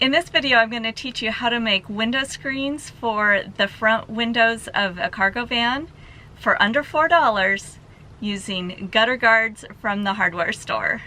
In this video, I'm going to teach you how to make window screens for the front windows of a cargo van for under $4 using gutter guards from the hardware store.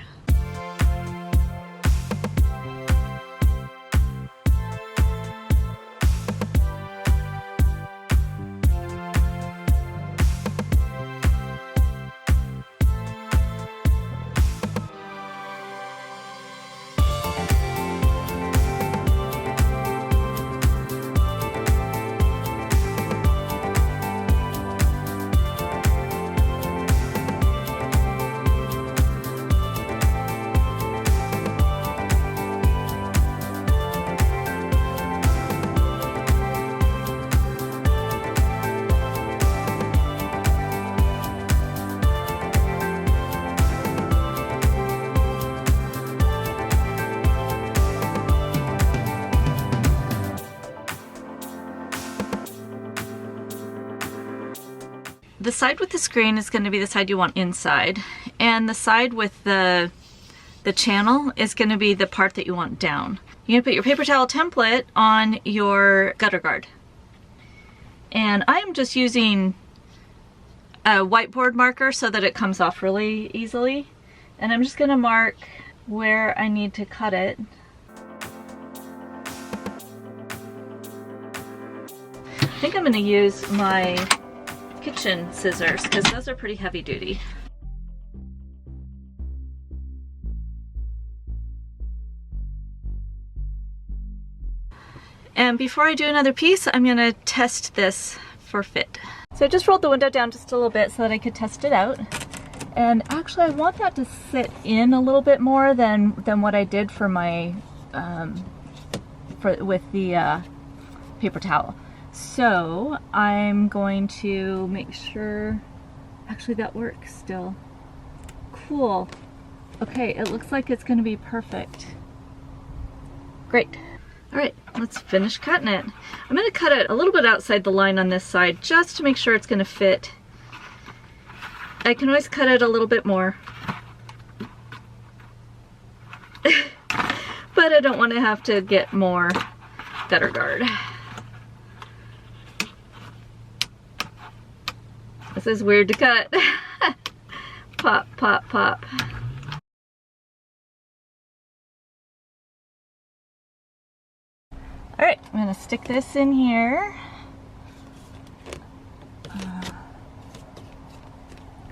The side with the screen is going to be the side you want inside, and the side with the channel is going to be the part that you want down. You're going to put your paper towel template on your gutter guard. And I'm just using a whiteboard marker so that it comes off really easily. And I'm just going to mark where I need to cut it. I think I'm going to use my kitchen scissors because those are pretty heavy duty. And before I do another piece, I'm going to test this for fit. So I just rolled the window down just a little bit so that I could test it out. And actually I want that to sit in a little bit more than what I did for my with the paper towel. So I'm going to make sure, actually that works still. Cool. Okay, it looks like it's going to be perfect. Great. All right, let's finish cutting it. I'm going to cut it a little bit outside the line on this side just to make sure it's going to fit. I can always cut it a little bit more. But I don't want to have to get more gutter guard. This is weird to cut. Pop, pop, pop. All right, I'm gonna stick this in here.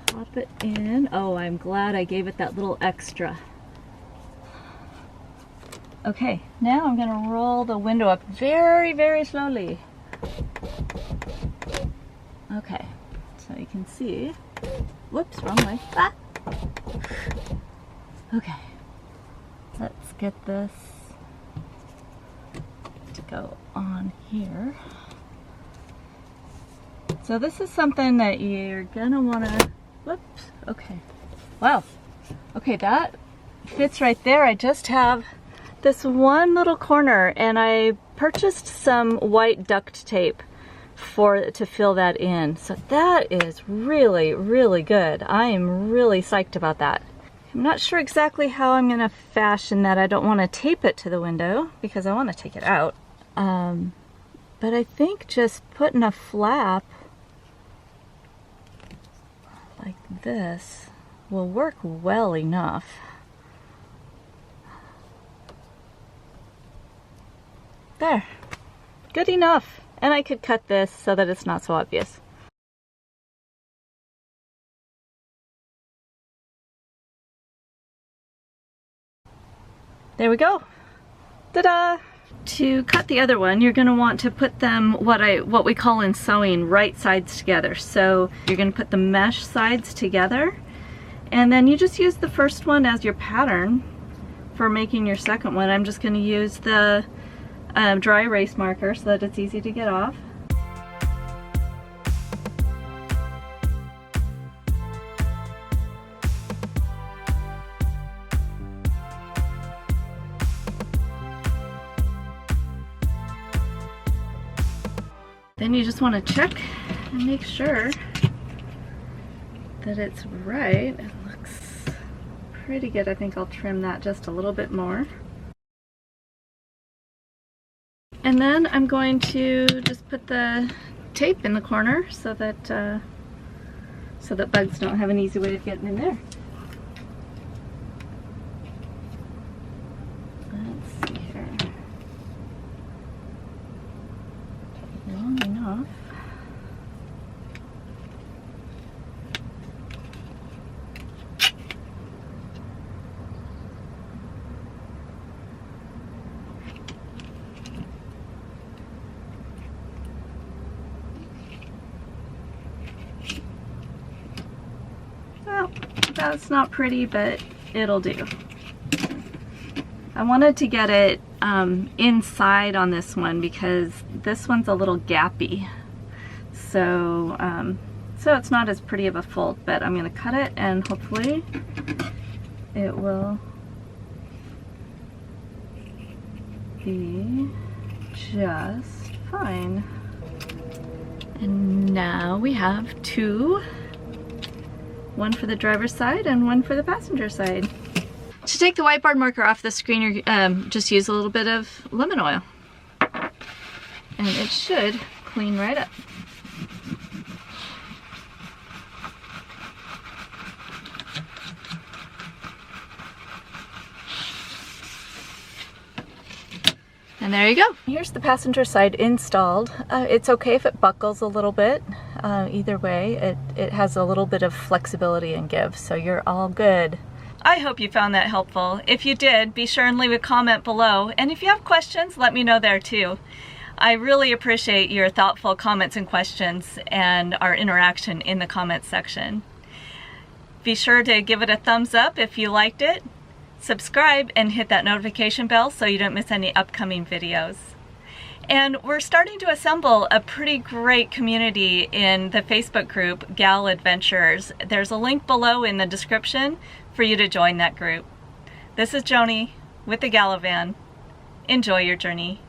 Pop it in. Oh, I'm glad I gave it that little extra. Okay, now I'm gonna roll the window up very, very slowly. Okay. So you can see, whoops, wrong way. Ah! Okay, let's get this to go on here. So this is something that you're gonna wanna, whoops, okay. Wow, okay, that fits right there. I just have this one little corner and I purchased some white duct tape to fill that in. So that is really, really good. I am really psyched about that. I'm not sure exactly how I'm gonna fashion that. I don't want to tape it to the window because I want to take it out. But I think just putting a flap like this will work well enough. There, good enough. And I could cut this so that it's not so obvious. There we go. Ta-da! To cut the other one, you're going to want to put them what we call in sewing right sides together. So you're going to put the mesh sides together, and then you just use the first one as your pattern for making your second one. I'm just going to use the dry erase marker so that it's easy to get off. Then you just want to check and make sure that it's right. It looks pretty good. I think I'll trim that just a little bit more. And then I'm going to just put the tape in the corner so that bugs don't have an easy way of getting in there. Let's see here. Long enough. Well, that's not pretty, but it'll do. I wanted to get it inside on this one because this one's a little gappy. So, so it's not as pretty of a fold, but I'm gonna cut it and hopefully it will be just fine. And now we have two. One for the driver's side and one for the passenger side. To take the whiteboard marker off the screen, you just use a little bit of lemon oil. And it should clean right up. And there you go. Here's the passenger side installed. It's okay if it buckles a little bit. Either way, it has a little bit of flexibility and give, so you're all good. I hope you found that helpful. If you did, be sure and leave a comment below. And if you have questions, let me know there too. I really appreciate your thoughtful comments and questions and our interaction in the comments section. Be sure to give it a thumbs up if you liked it. Subscribe and hit that notification bell so you don't miss any upcoming videos. And we're starting to assemble a pretty great community in the Facebook group, Gal Adventurers. There's a link below in the description for you to join that group. This is Joni with the Galavan. Enjoy your journey.